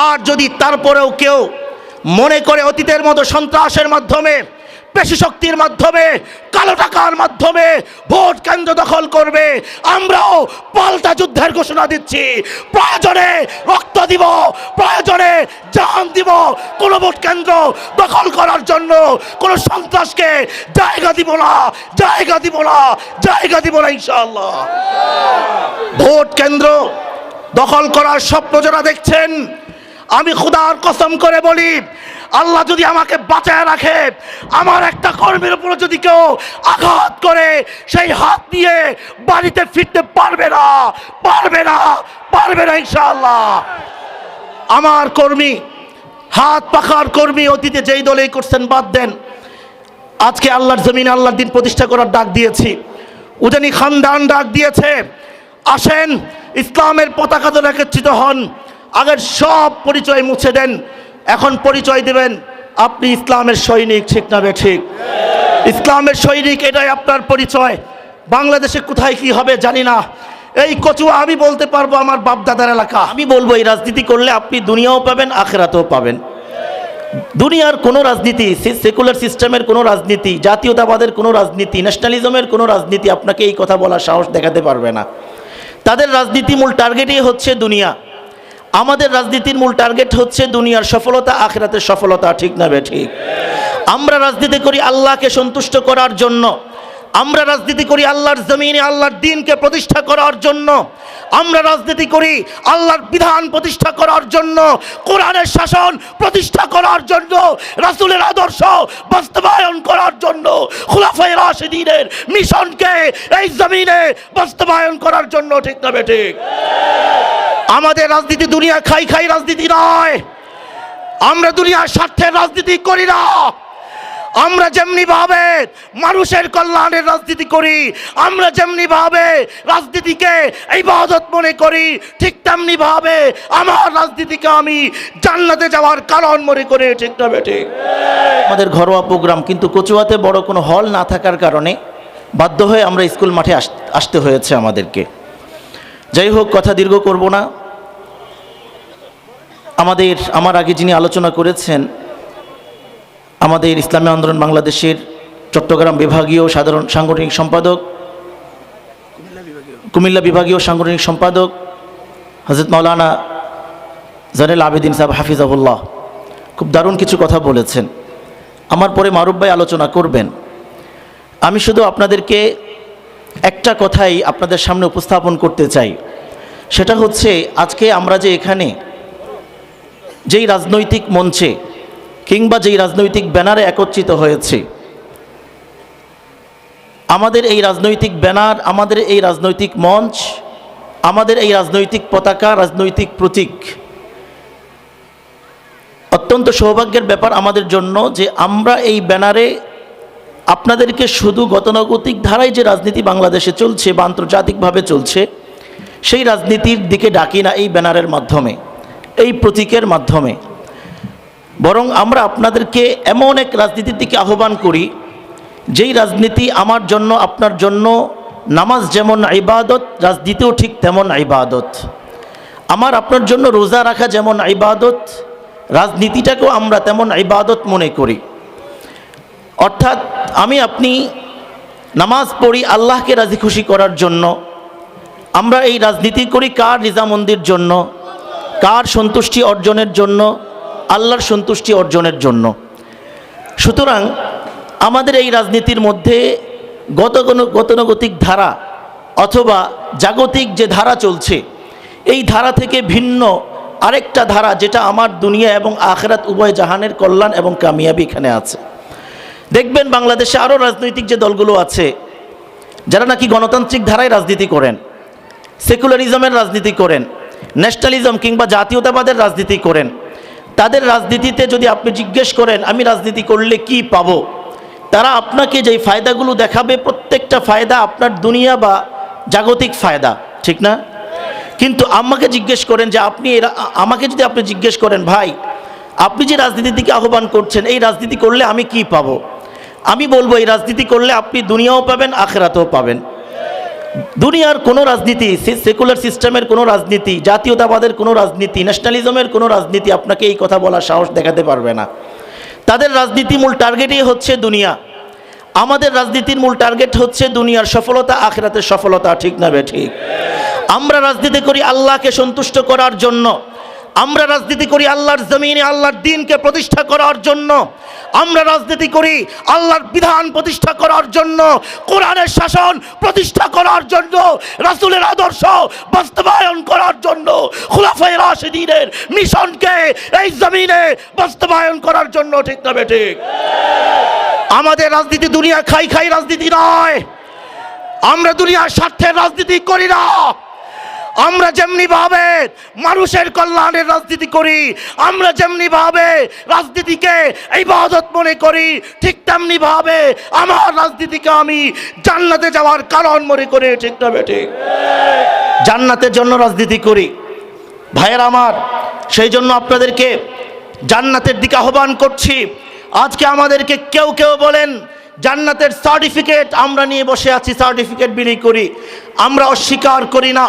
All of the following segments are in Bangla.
আর যদি তারপরেও কেউ মনে করে অতীতের মতো সন্ত্রাসের মাধ্যমে, পেশি শক্তির মাধ্যমে, কালো টাকার মাধ্যমে ভোট কেন্দ্র দখল করবে, আমরাও পাল্টা যুদ্ধের ঘোষণা দিচ্ছি। প্রয়োজনে রক্ত দিব, প্রয়োজনে জান দিব, কোন ভোট কেন্দ্র দখল করার জন্য কোন সন্ত্রাসকে জায়গা দিব না, জায়গা দিব না, জায়গা দিব না ইনশাআল্লাহ। ভোট কেন্দ্র দখল করার স্বপ্ন যারা দেখছেন, আমি খোদার কসম করে বলি, আল্লাহ যদি আমাকে বাঁচায় রাখে, আমার একটা কর্মীর উপর যদি কেউ আঘাত করে, সেই হাত দিয়ে বাড়িতে ফিরতে পারবে না, পারবে না, পারবে না ইনশাআল্লাহ। আমার কর্মী, হাত পাখার কর্মী, অতীতে যেই দলেই করছেন বাদ দেন, আজকে আল্লাহর জমিনে আল্লাহর দিন প্রতিষ্ঠা করার ডাক দিয়েছি, উজানি খানদান ডাক দিয়েছে, আসেন ইসলামের পতাকা ধরে একত্রিত হন, আগের সব পরিচয় মুছে দেন, এখন পরিচয় দেবেন আপনি ইসলামের সৈনিক, ঠিক না ঠিক? ইসলামের সৈনিক, এটাই আপনার পরিচয়। বাংলাদেশে কোথায় কি হবে জানি না, এই কচুয়া আমি বলতে পারবো আমার বাপদাদার এলাকা। আমি বলবো এই রাজনীতি করলে আপনি দুনিয়াও পাবেন, আখিরাতেও পাবেন। দুনিয়ার কোনো রাজনীতি, সেকুলার সিস্টেমের কোনো রাজনীতি, জাতীয়তাবাদের কোনো রাজনীতি, ন্যাশনালিজমের কোনো রাজনীতি আপনাকে এই কথা বলার সাহস দেখাতে পারবে না। তাদের রাজনীতি মূল টার্গেটই হচ্ছে দুনিয়া। আমাদের রাজনীতির মূল টার্গেট হচ্ছে দুনিয়ার সফলতা, আখিরাতের সফলতা, ঠিক না ঠিক? আমরা রাজনীতি করি আল্লাহকে সন্তুষ্ট করার জন্য, আমরা রাজনীতি করি আল্লাহর জমিনে আল্লাহর দ্বীনকে প্রতিষ্ঠা করার জন্য, আমরা রাজনীতি করি আল্লাহর বিধান প্রতিষ্ঠা করার জন্য, কোরআনের শাসন প্রতিষ্ঠা করার জন্য, রাসূলের আদর্শ বাস্তবায়ন করার জন্য, খুলাফায়ে রাশিদিনের মিশনকে এই জমিনে বাস্তবায়ন করার জন্য, ঠিক না ঠিক? আমাদের রাজনীতি দুনিয়া খাই খাই রাজনীতি নয়, আমরা দুনিয়ার স্বার্থের রাজনীতি করি না। আমরা যেমনি ভাবে মানুষের কল্যাণের রাজনীতি করি, আমরা যেমনি ভাবে রাজনীতিকে ইবাদত মনে করি, ঠিক তেমনি ভাবে আমার রাজনীতিকে আমি জান্নাতে যাওয়ার কারণ মনে করি, ঠিক না ঠিক? আমাদের ঘরোয়া প্রোগ্রাম, কিন্তু কচুয়াতে বড় কোনো হল না থাকার কারণে বাধ্য হয়ে আমরা স্কুল মাঠে আসতে হয়েছে আমাদেরকে। যাই হোক, কথা দীর্ঘ করব না। আমার আগে যিনি আলোচনা করেছেন, আমাদের ইসলামী আন্দোলন বাংলাদেশের চট্টগ্রাম বিভাগীয় সাধারণ সাংগঠনিক সম্পাদক, কুমিল্লা বিভাগীয় সাংগঠনিক সম্পাদক হযরত মাওলানা জাইনুল আবেদিন সাহেব হাফিজাহুল্লাহ খুব দারুণ কিছু কথা বলেছেন। আমার পরে মারুফ ভাই আলোচনা করবেন। আমি শুধু আপনাদেরকে একটা কথাই আপনাদের সামনে উপস্থাপন করতে চাই, সেটা হচ্ছে আজকে আমরা যে এখানে যেই রাজনৈতিক মঞ্চে কিংবা যেই রাজনৈতিক ব্যানারে একত্রিত হয়েছে, আমাদের এই রাজনৈতিক ব্যানার, আমাদের এই রাজনৈতিক মঞ্চ, আমাদের এই রাজনৈতিক পতাকা, রাজনৈতিক প্রতীক, অত্যন্ত সৌভাগ্যের ব্যাপার আমাদের জন্য যে আমরা এই ব্যানারে আপনাদেরকে শুধু গতানুগতিক ধারায় যে রাজনীতি বাংলাদেশে চলছে বা আন্তর্জাতিকভাবে চলছে, সেই রাজনীতির দিকে ডাকি না এই ব্যানারের মাধ্যমে, এই প্রতীকের মাধ্যমে, বরং আমরা আপনাদেরকে এমন এক রাজনীতির দিকে আহ্বান করি যেই রাজনীতি আমার জন্য, আপনার জন্য নামাজ যেমন ইবাদত, রাজনীতিও ঠিক তেমন ইবাদত। আমার আপনার জন্য রোজা রাখা যেমন ইবাদত, রাজনীতিটাকেও আমরা তেমন ইবাদত মনে করি। অর্থাৎ আমি আপনি নামাজ পড়ি আল্লাহকে রাজি খুশি করার জন্য, আমরা এই রাজনীতি করি কার রিজামন্দির জন্য, কার সন্তুষ্টি অর্জনের জন্য, আল্লাহর সন্তুষ্টি অর্জনের জন্য। সুতরাং আমাদের এই রাজনীতির মধ্যে গতানুগতিক ধারা অথবা জাগতিক যে ধারা চলছে, এই ধারা থেকে ভিন্ন আরেকটা ধারা, যেটা আমার দুনিয়া এবং আখিরাত উভয় জাহানের কল্যাণ এবং কামিয়াবি এখানে আছে। দেখবেন বাংলাদেশে আরও রাজনৈতিক যে দলগুলো আছে, যারা নাকি গণতান্ত্রিক ধারায় রাজনীতি করেন, সেকুলারিজমের রাজনীতি করেন, ন্যাশনালিজম কিংবা জাতীয়তাবাদের রাজনীতি করেন, তাদের রাজনীতিতে যদি আপনি জিজ্ঞেস করেন আমি রাজনীতি করলে কি পাবো, তারা আপনাকে যেই ফায়দাগুলো দেখাবে, প্রত্যেকটা ফায়দা আপনার দুনিয়া বা জাগতিক ফায়দা, ঠিক না? কিন্তু আমাকে জিজ্ঞেস করেন যে আমাকে যদি আপনি জিজ্ঞেস করেন, ভাই আপনি যে রাজনীতির দিকে আহ্বান করছেন, এই রাজনীতি করলে আমি কি পাবো, আমি বলবো এই রাজনীতি করলে আপনি দুনিয়াও পাবেন, আখিরাতেও পাবেন। দুনিয়ার কোনো রাজনীতি, সেকুলার সিস্টেমের কোনো রাজনীতি, জাতীয়তাবাদের কোনো রাজনীতি, ন্যাশনালিজমের কোনো রাজনীতি আপনাকে এই কথা বলার সাহস দেখাতে পারবে না। তাদের রাজনীতি মূল টার্গেটই হচ্ছে দুনিয়া। আমাদের রাজনীতির মূল টার্গেট হচ্ছে দুনিয়ার সফলতা, আখিরাতের সফলতা। ঠিক না ঠিক? আমরা রাজনীতি করি আল্লাহকে সন্তুষ্ট করার জন্য, আমরা রাজনীতি করি আল্লাহর জমিনে আল্লাহর দ্বীনকে প্রতিষ্ঠা করার জন্য, আমরা রাজনীতি করি আল্লাহর বিধান প্রতিষ্ঠা করার জন্য, কোরআনের শাসন প্রতিষ্ঠা করার জন্য, রাসূলের আদর্শ বাস্তবায়ন করার জন্য, খুলাফায়ে রাশিদিনের মিশনকে এই জমিনে বাস্তবায়ন করার জন্য। ঠিক না ঠিক? আমাদের রাজনীতি দুনিয়া খাই খাই রাজনীতি নয়। আমরা দুনিয়ার স্বার্থের রাজনীতি করি না। আমরা যেমনি ভাবে মানুষের কল্যাণের রাজনীতি করি, আমরা যেমনি ভাবে রাজনীতিকে ইবাদত মনে করি, ঠিক তেমনি ভাবে আমার রাজনীতিকে আমি জান্নাতে যাওয়ার কারণ মনে করি। ঠিক না ঠিক? জান্নাতের জন্য রাজনীতি করি ভাইয়েরা আমার। সেই জন্য আপনাদেরকে জান্নাতের দিকে আহ্বান করছি। আজকে আমাদেরকে কেউ কেউ বলেন জান্নাতের সার্টিফিকেট আমরা নিয়ে বসে আছি, সার্টিফিকেট বিলি করি। আমরা অস্বীকার করি না,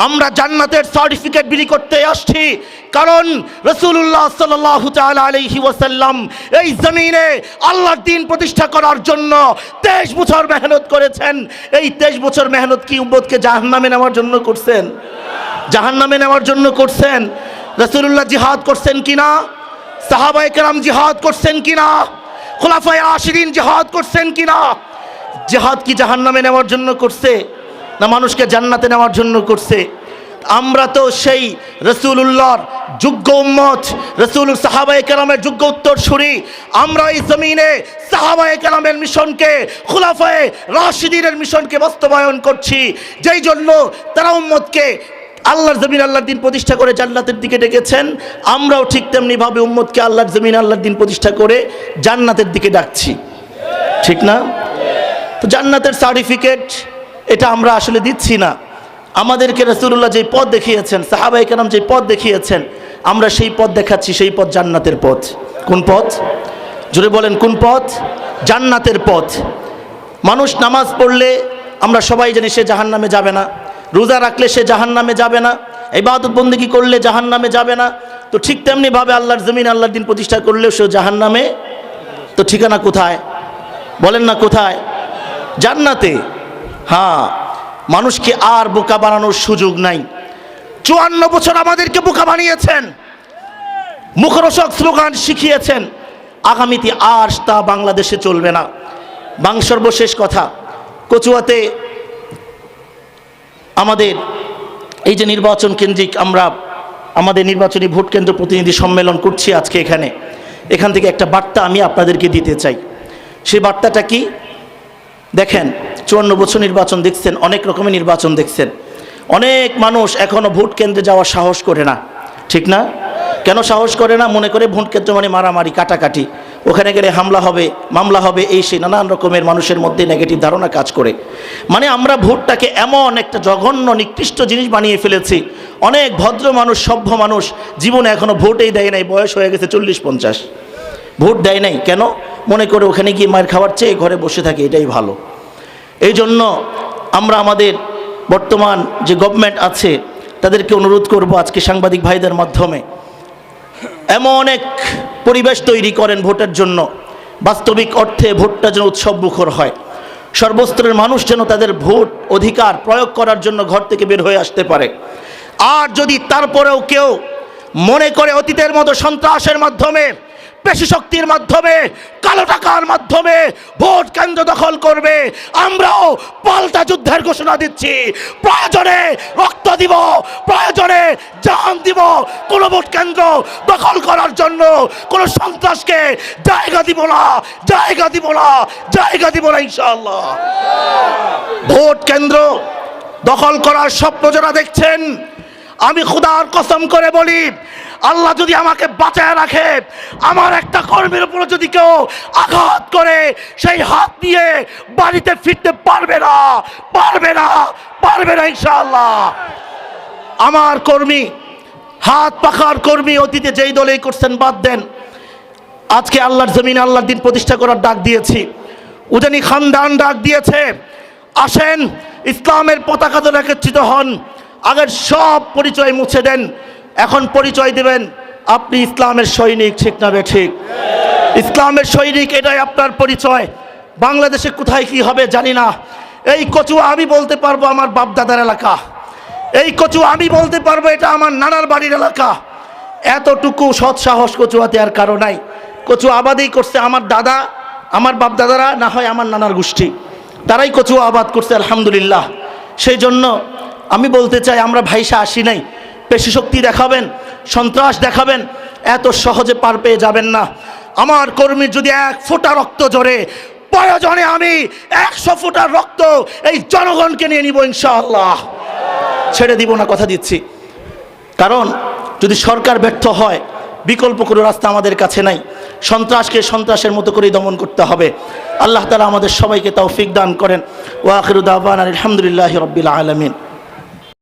আমরা জান্নাতের সার্টিফিকেট বিলি করতে আসছি। কারণ রাসূলুল্লাহ সাল্লাল্লাহু তাআলা আলাইহি ওয়াসাল্লাম এই জমিনে আল্লাহর দ্বীন প্রতিষ্ঠা করার জন্য 23 বছর মেহনত করেছেন। এই 23 বছর মেহনত কি উম্মতকে জাহান্নামে নেওয়ার জন্য করছেন? জাহান্নামে নেওয়ার জন্য করছেন? রাসূলুল্লাহ জিহাদ করছেন কিনা? সাহাবায়ে কেরাম জিহাদ করছেন কিনা? খুলাফায়ে রাশিদিন জিহাদ করছেন কিনা? জিহাদ কি জাহান্নামে নেওয়ার জন্য করছে, না মানুষকে জান্নাতে নেওয়ার জন্য করছে? আমরা তো সেই রাসূলুল্লাহর যোগ্য উম্মত, রাসূল সাহাবায়ে কেরামের যোগ্য উত্তরসূরি। আমরা এই জমিনে সাহাবায়ে কেরামের মিশনকে, খুলাফায়ে রাশিদিনের মিশনকে বাস্তবায়ন করছি, যেই জন্য তারা উম্মতকে আল্লাহর জমিন আল্লাহর দ্বীন প্রতিষ্ঠা করে জান্নাতের দিকে ডেকেছেন। আমরাও ঠিক তেমনি ভাবে উম্মতকে আল্লাহর জমিন আল্লাহর দ্বীন প্রতিষ্ঠা করে জান্নাতের দিকে ডাকছি। ঠিক না? তো জান্নাতের সার্টিফিকেট এটা আমরা আসলে দিচ্ছি না। আমাদেরকে রাসূলুল্লাহ যেই পথ দেখিয়েছেন, সাহাবায়ে কেরাম যেই পথ দেখিয়েছেন, আমরা সেই পথ দেখাচ্ছি। সেই পথ জান্নাতের পথ। কোন পথ? জোরে বলেন, কোন পথ? জান্নাতের পথ। মানুষ নামাজ পড়লে আমরা সবাই জানি সে জাহান্নামে যাবে না, রোজা রাখলে সে জাহান্নামে যাবে না, ইবাদত বন্দেগী করলে জাহান্নামে যাবে না। তো ঠিক তেমনি ভাবে আল্লাহর জমিন আল্লাহর দ্বীন প্রতিষ্ঠা করলেও সে জাহান্নামে। তো ঠিকানা কোথায়? বলেন না কোথায়? জান্নাতে। হ্যাঁ, মানুষকে আর বোকা বানানোর সুযোগ নাই। 54 বছর আমাদেরকে বোকা বানিয়েছেন, মুখরোচক স্লোগান শিখিয়েছেন। আগামীতে আর তা বাংলাদেশে চলবে না। সর্বশেষ কথা, কচুয়াতে আমাদের এই যে নির্বাচন কেন্দ্রিক আমরা আমাদের নির্বাচনী ভোট কেন্দ্র প্রতিনিধি সম্মেলন করছি আজকে এখান থেকে একটা বার্তা আমি আপনাদেরকে দিতে চাই। সেই বার্তাটা কি? দেখেন, 54 বছর নির্বাচন দেখছেন, অনেক রকমের নির্বাচন দেখছেন। অনেক মানুষ এখনো ভোট কেন্দ্রে যাওয়ার সাহস করে না। ঠিক না? কেন সাহস করে না? মনে করে ভোট কেন্দ্র মানে মারামারি, কাটাকাটি, ওখানে গেলে হামলা হবে, মামলা হবে, এই সেই নানান রকমের মানুষের মধ্যে নেগেটিভ ধারণা কাজ করে। মানে আমরা ভোটটাকে এমন একটা জঘন্য নিকৃষ্ট জিনিস বানিয়ে ফেলেছি। অনেক ভদ্র মানুষ, সভ্য মানুষ জীবনে এখনো ভোটেই দেয় নাই, বয়স হয়ে গেছে 40-50, ভোট দেয় নাই। কেন? মনে করে ওখানে গিয়ে মায়ের খাবার চেয়ে ঘরে বসে থাকে, এটাই ভালো। এই জন্য আমরা আমাদের বর্তমান যে গভর্নমেন্ট আছে তাদেরকে অনুরোধ করব আজকে সাংবাদিক ভাইদের মাধ্যমে, এমন এক পরিবেশ তৈরি করেন ভোটের জন্য, বাস্তবিক অর্থে ভোটটা যেন উৎসব মুখর হয়। সর্বস্তরের মানুষ যেন তাদের ভোট অধিকার প্রয়োগ করার জন্য ঘর থেকে বের হয়ে আসতে পারে। আর যদি তারপরেও কেউ মনে করে অতীতের মতো সন্ত্রাসের মাধ্যমে, পেশি শক্তির মাধ্যমে, কালো টাকার মাধ্যমে ভোট কেন্দ্র দখল করবে, আমরাও পাল্টা যুদ্ধের ঘোষণা দিচ্ছি। প্রয়োজনে রক্ত দিব, প্রয়োজনে জান দিব, কোন ভোট কেন্দ্র দখল করার জন্য কোন সন্ত্রাসকে জায়গা দিব না, জায়গা দিব না, জায়গা দিব না ইনশাআল্লাহ। ভোট কেন্দ্র দখল করার স্বপ্ন যারা দেখছেন, আমি খোদার কসম করে বলি, আল্লাহ যদি আমাকে বাঁচায় রাখে, আমার একটা কর্মের উপর যদি কেউ আঘাত করে, সেই হাত নিয়ে বাড়িতে ফিরতে পারবে না, পারবে না, পারবে না ইনশাআল্লাহ। আমার কর্মী, হাত পাখার কর্মী, অতীতে যেই দলেই করছেন বাদ দেন, আজকে আল্লাহর জমিনে আল্লাহর দ্বীন প্রতিষ্ঠা করার ডাক দিয়েছি। উজানি খানদান ডাক দিয়েছে, আসেন ইসলামের পতাকা ধরে একত্রিত হন, আগের সব পরিচয় মুছে দেন, এখন পরিচয় দেবেন আপনি ইসলামের সৈনিক, ঠিক না ঠিক? ইসলামের সৈনিক, এটাই আপনার পরিচয়। বাংলাদেশে কোথায় কি হবে জানি না। এই কচুয়া আমি বলতে পারবো আমার বাপ দাদার এলাকা, এই কচুয়া আমি বলতে পারবো এটা আমার নানার বাড়ির এলাকা। এতটুকু সৎ সাহস কচুয়াতে আর কারো নাই। কচুয়া আবাদই করছে আমার দাদা, আমার বাপ দাদারা, না হয় আমার নানার গোষ্ঠী, তারাই কচুয়া আবাদ করছে আলহামদুলিল্লাহ। সেই জন্য আমি বলতে চাই, আমরা ভাইসা আসি নাই পেশি শক্তি দেখাবেন, সন্ত্রাস দেখাবেন, এত সহজে পার পেয়ে যাবেন না। আমার কর্মীর যদি 1 ফোঁটা রক্ত ঝরে, প্রয়োজনে আমি 100 ফোঁটার রক্ত এই জনগণকে নিয়ে নিব ইনশাআল্লাহ, ছেড়ে দিব না, কথা দিচ্ছি। কারণ যদি সরকার ব্যর্থ হয়, বিকল্প কোনো রাস্তা আমাদের কাছে নাই। সন্ত্রাসকে সন্ত্রাসের মতো করেই দমন করতে হবে। আল্লাহ তাআলা আমাদের সবাইকে তৌফিক দান করেন। ওয়া আখিরু দাওয়ানা আলহামদুলিল্লাহি রাব্বিল আলামিন।